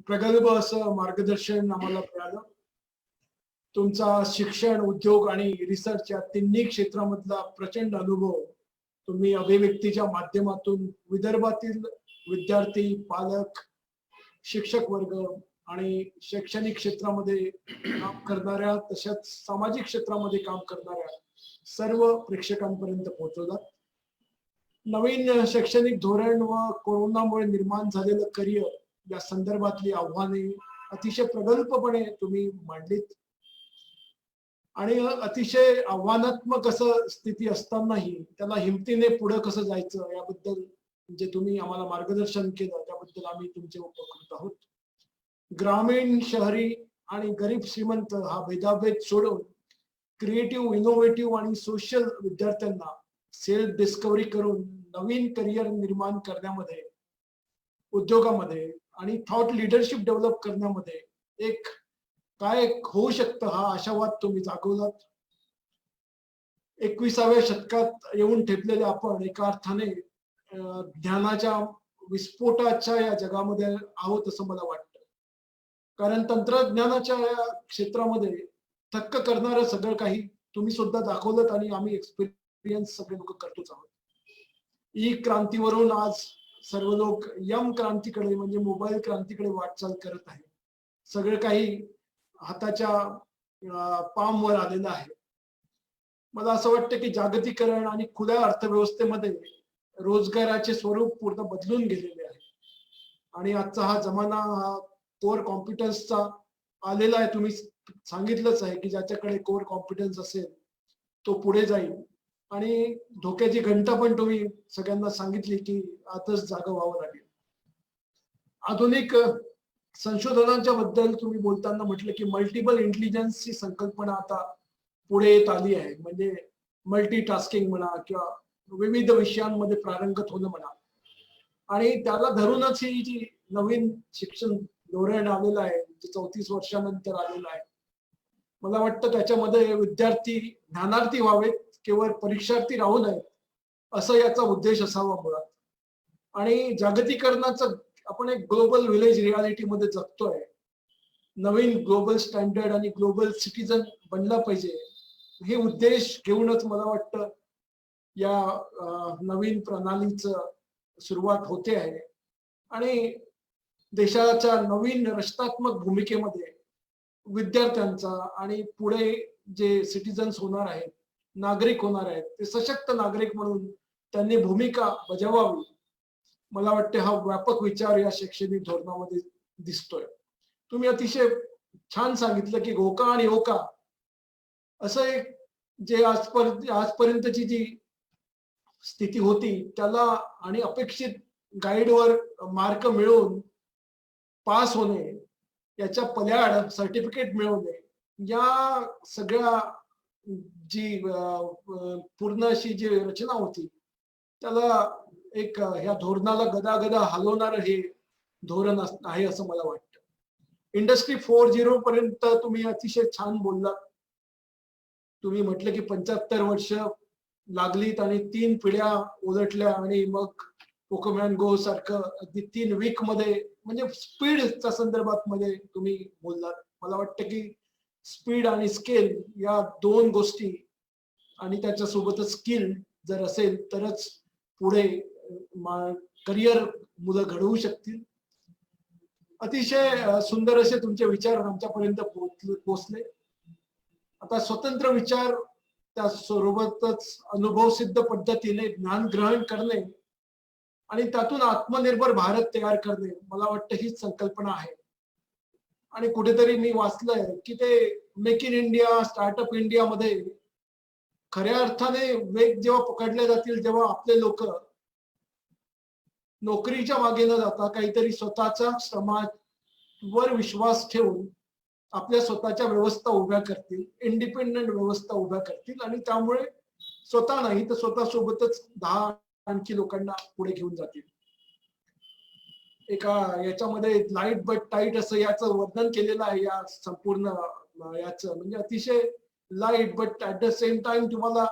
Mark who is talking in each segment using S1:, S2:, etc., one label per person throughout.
S1: प्रगल्भ असं मार्गदर्शन आम्हाला मिळालं. तुमचा शिक्षण, उद्योग आणि रिसर्च या तिन्ही क्षेत्रामधला प्रचंड अनुभव तुम्ही अभिव्यक्तीच्या माध्यमातून विदर्भातील विद्यार्थी, पालक, शिक्षक वर्ग आणि शैक्षणिक क्षेत्रामध्ये काम करणाऱ्या तशाच सामाजिक क्षेत्रामध्ये काम करणाऱ्या सर्व प्रेक्षकांपर्यंत पोहोचवलात. नवीन शैक्षणिक धोरण व कोरोनामुळे निर्माण झालेलं करिअर या संदर्भातली आव्हाने अतिशय प्रगल्भपणे तुम्ही मांडलीत आणि अतिशय आव्हानात्मक असं स्थिती असतानाही त्याला हिमतीने पुढे कसं जायचं याबद्दल जे तुम्ही आम्हाला मार्गदर्शन केलं त्याबद्दल आम्ही तुमचे उपकृत आहोत. ग्रामीण, शहरी आणि गरीब श्रीमंत हा भेदाभेद सोडून क्रिएटिव्ह, इनोव्हेटिव्ह आणि सोशल विद्यार्थ्यांना सेल्फ डिस्कव्हरी करून नवीन करिअर निर्माण करण्यामध्ये, उद्योगामध्ये आणि थॉट लिडरशिप डेव्हलप करण्यामध्ये एक काय होऊ शकतं हा आशावाद तुम्ही जागवलात. 21व्या शतकात येऊन ठेपलेले आपण एका अर्थाने ज्ञानाच्या विस्फोटाच्या या जगामध्ये आहोत असं मला वाटतं. कारण तंत्रज्ञानाच्या या क्षेत्रामध्ये थक्क करणारं सगळं काही तुम्ही सुद्धा दाखवलं आणि आम्ही एक्सपिरियन्स सगळे लोक करतोच आहोत. ई क्रांतीवरून आज सर्व लोक यम क्रांतीकडे म्हणजे मोबाईल क्रांतीकडे वाटचाल करत आहे. सगळं काही हाताच्या पामवर आलेलं आहे. मला असं वाटतं की जागतिकीकरण आणि खुल्या अर्थव्यवस्थेमध्ये रोजगाराचे स्वरूप पूर्ण बदलून गेलेले आहे आणि आजचा हा जमाना हा कोर कॉम्पिटन्सचा आलेला आहे. तुम्ही सांगितलंच आहे की ज्याच्याकडे कोर कॉम्पिटन्स असेल तो पुढे जाईल आणि धोक्याची घंटा पण तुम्ही सगळ्यांना सांगितली की आताच जागा व्हावं लागेल. आधुनिक संशोधनाच्या बद्दल तुम्ही बोलताना म्हटलं की मल्टिपल इंटेलिजन्सची संकल्पना आता पुढे येत आली आहे. म्हणजे मल्टीटास्किंग म्हणा किंवा विविध विषयांमध्ये प्रारंगत होणं म्हणा आणि त्याला धरूनच ही जी नवीन शिक्षण धोरण आलेलं आहे जे 34 वर्षानंतर आलेलं आहे, मला वाटतं त्याच्यामध्ये विद्यार्थी ज्ञानार्थी व्हावेत, केवळ परीक्षार्थी राहू नयेत असं याचा उद्देश असावा मुळात. आणि जागतिकीकरणाचं आपण एक ग्लोबल विलेज रियालिटी मध्ये जगतोय. नवीन ग्लोबल स्टँडर्ड आणि ग्लोबल सिटीजन बनला पाहिजे हे उद्देश घेऊनच मला वाटतं या नवीन प्रणालीचं सुरुवात होते आहे आणि देशाच्या नवीन रचनात्मक भूमिकेमध्ये विद्यार्थ्यांचा आणि पुढे जे सिटीजन्स होणार आहेत, नागरिक होणार आहेत, ते सशक्त नागरिक म्हणून त्यांनी भूमिका बजावावी. मला वाटते हा व्यापक विचार या शैक्षणिक धोरणामध्ये दिसतोय. तुम्ही अतिशय छान सांगितलं की होका आणि ओका असं एक जे आजपर्यंतची जी स्थिती होती त्याला आणि अपेक्षित गाईडवर मार्क मिळवून पास होणे, याच्या पल्याड सर्टिफिकेट मिळवणे, या सगळ्या जी पूर्ण अशी जी रचना होती त्याला एक ह्या धोरणाला गदागदा हलवणार हे धोरण आहे असं मला वाटतं. इंडस्ट्री 4.0 पर्यंत तुम्ही अतिशय छान बोललात. तुम्ही म्हटलं की 75 वर्ष लागलीत आणि 3 पिढ्या उलटल्या आणि मग पोकेमॉन गो सारखं अगदी 3 वीक मध्ये म्हणजे स्पीडच्या संदर्भात मध्ये तुम्ही बोललात. मला वाटतं की स्पीड आणि स्केल या दोन गोष्टी आणि त्याच्यासोबतच स्किल जर असेल तरच पुढे करिअर मुलं घडवू शकतील. अतिशय सुंदर असे तुमचे विचार आमच्यापर्यंत पोहोचले. आता स्वतंत्र विचार त्या सोबतच अनुभव सिद्ध पद्धतीने ज्ञान ग्रहण करणे आणि त्यातून आत्मनिर्भर भारत तयार करणे, मला वाटतं हीच संकल्पना आहे. आणि कुठेतरी मी वाचलंय की ते make in India, startup India मध्ये खऱ्या अर्थाने वेग जेव्हा पकडले जातील जेव्हा आपले लोक नोकरीच्या मागे न जाता काहीतरी स्वतःच्या श्रमावर विश्वास ठेवून आपल्या स्वतःच्या व्यवस्था उभ्या करतील, इंडिपेंडंट व्यवस्था उभ्या करतील आणि त्यामुळे स्वतः नाही तर स्वतः सोबतच 10 आणखी लोकांना पुढे घेऊन जातील. एका याच्यामध्ये लाईट बट टाईट असं याचं वर्णन केलेलं आहे या संपूर्ण याचं, म्हणजे अतिशय light but at the same time तुम्हाला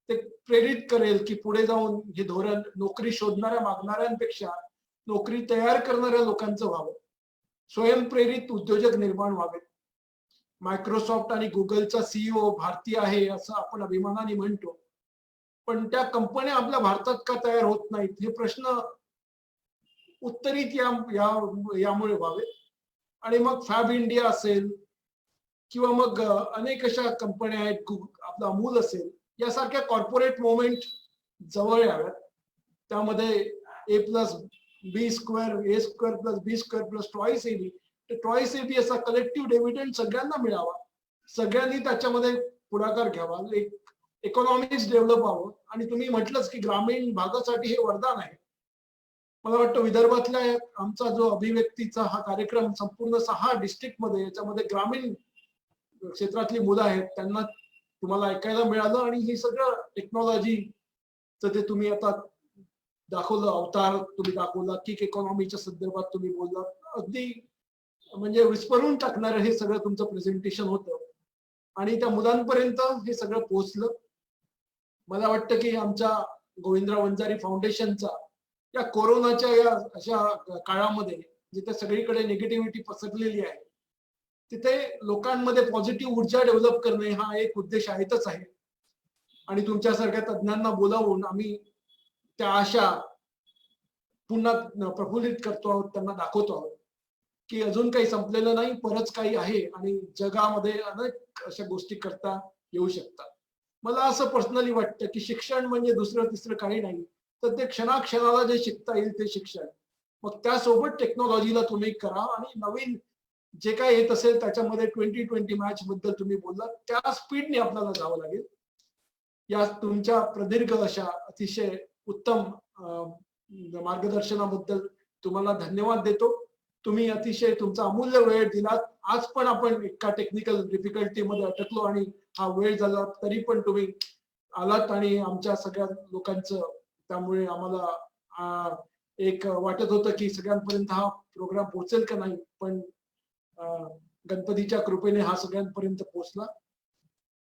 S1: ते प्रेरित करेल की पुढे जाऊन हे धोरण नोकरी शोधणाऱ्या मागणाऱ्यांपेक्षा नोकरी तयार करणाऱ्या लोकांचं व्हावं. स्वयंप्रेरित उद्योजक निर्माण व्हावेत. मायक्रोसॉफ्ट आणि गुगलचा सीईओ भारतीय आहे असं आपण अभिमानाने म्हणतो, पण त्या कंपन्या आपल्या भारतात का तयार होत नाहीत हे प्रश्न उत्तरित यामुळे व्हावेत. आणि मग फॅब इंडिया असेल किंवा मग अनेक अशा कंपन्या आहेत, आपला अमूल असेल, यासारख्या कॉर्पोरेट मुवमेंट जवळ याव्यात. त्यामध्ये A plus B square, A square plus B square plus twice A B, तर ट्वाईस ए बी असा कलेक्टिव्ह डिव्हिडंड सगळ्यांना मिळावा, सगळ्यांनी त्याच्यामध्ये पुढाकार घ्यावा, एक इकॉनॉमिक्स डेव्हलप व्हावं. आणि तुम्ही म्हटलंच की ग्रामीण भागासाठी हे वरदान आहे. मला वाटतं विदर्भातल्या आमचा जो अभिव्यक्तीचा हा कार्यक्रम संपूर्ण 6 डिस्ट्रिक्ट मध्ये, याच्यामध्ये ग्रामीण क्षेत्रातली मुलं आहेत, त्यांना तुम्हाला ऐकायला मिळालं. आणि ही सगळं टेक्नॉलॉजीचं ते तुम्ही आता दाखवलं, अवतार तुम्ही दाखवला, किक इकॉनॉमीच्या संदर्भात तुम्ही बोललात, अगदी म्हणजे विस्मरून टाकणारं हे सगळं तुमचं प्रेझेंटेशन होतं. आणि त्या मुलांपर्यंत हे सगळं पोहोचलं. मला वाटतं की आमच्या गोविंदराव वंजारी फाउंडेशनचा या कोरोनाच्या या अशा काळामध्ये जिथे सगळीकडे निगेटिव्हिटी पसरलेली आहे, तिथे लोकांमध्ये पॉझिटिव्ह ऊर्जा डेव्हलप करणे हा एक उद्देश आहेतच आहे. आणि तुमच्यासारख्या तज्ञांना बोलावून आम्ही त्या आशा पुन्हा प्रफुल्लित करतो आहोत, त्यांना दाखवतो आहोत की अजून काही संपलेलं नाही, परच काही आहे आणि जगामध्ये अनेक अशा गोष्टी करता येऊ शकतात. मला असं पर्सनली वाटतं की शिक्षण म्हणजे दुसरं तिसरं काही नाही, तर ते क्षणाक्षणाला जे शिकता येईल ते शिक्षण. मग त्यासोबत टेक्नॉलॉजीला तुम्ही करा आणि नवीन जे काय येत असेल त्याच्यामध्ये 2020 मॅच बद्दल तुम्ही बोललात, त्या स्पीडने आपल्याला जावं लागेल. या तुमच्या प्रदीर्घ अशा अतिशय उत्तम मार्गदर्शनाबद्दल तुम्हाला धन्यवाद देतो. तुम्ही अतिशय तुमचा अमूल्य वेळ दिलात. आज पण आपण एका टेक्निकल डिफिकल्टीमध्ये अटकलो आणि हा वेळ झाला, तरी पण तुम्ही आलात आणि आमच्या सगळ्या लोकांचं, त्यामुळे आम्हाला एक वाटत होतं की सगळ्यांपर्यंत हा प्रोग्राम पोहोचेल का नाही, पण गणपतीच्या कृपेने हा सगळ्यांपर्यंत पोहोचला.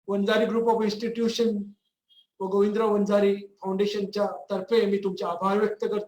S1: वंजारी ग्रुप ऑफ इन्स्टिट्यूशन व गोविंदराव वंजारी फाउंडेशनच्या तर्फे मी तुमचे आभार व्यक्त करतो.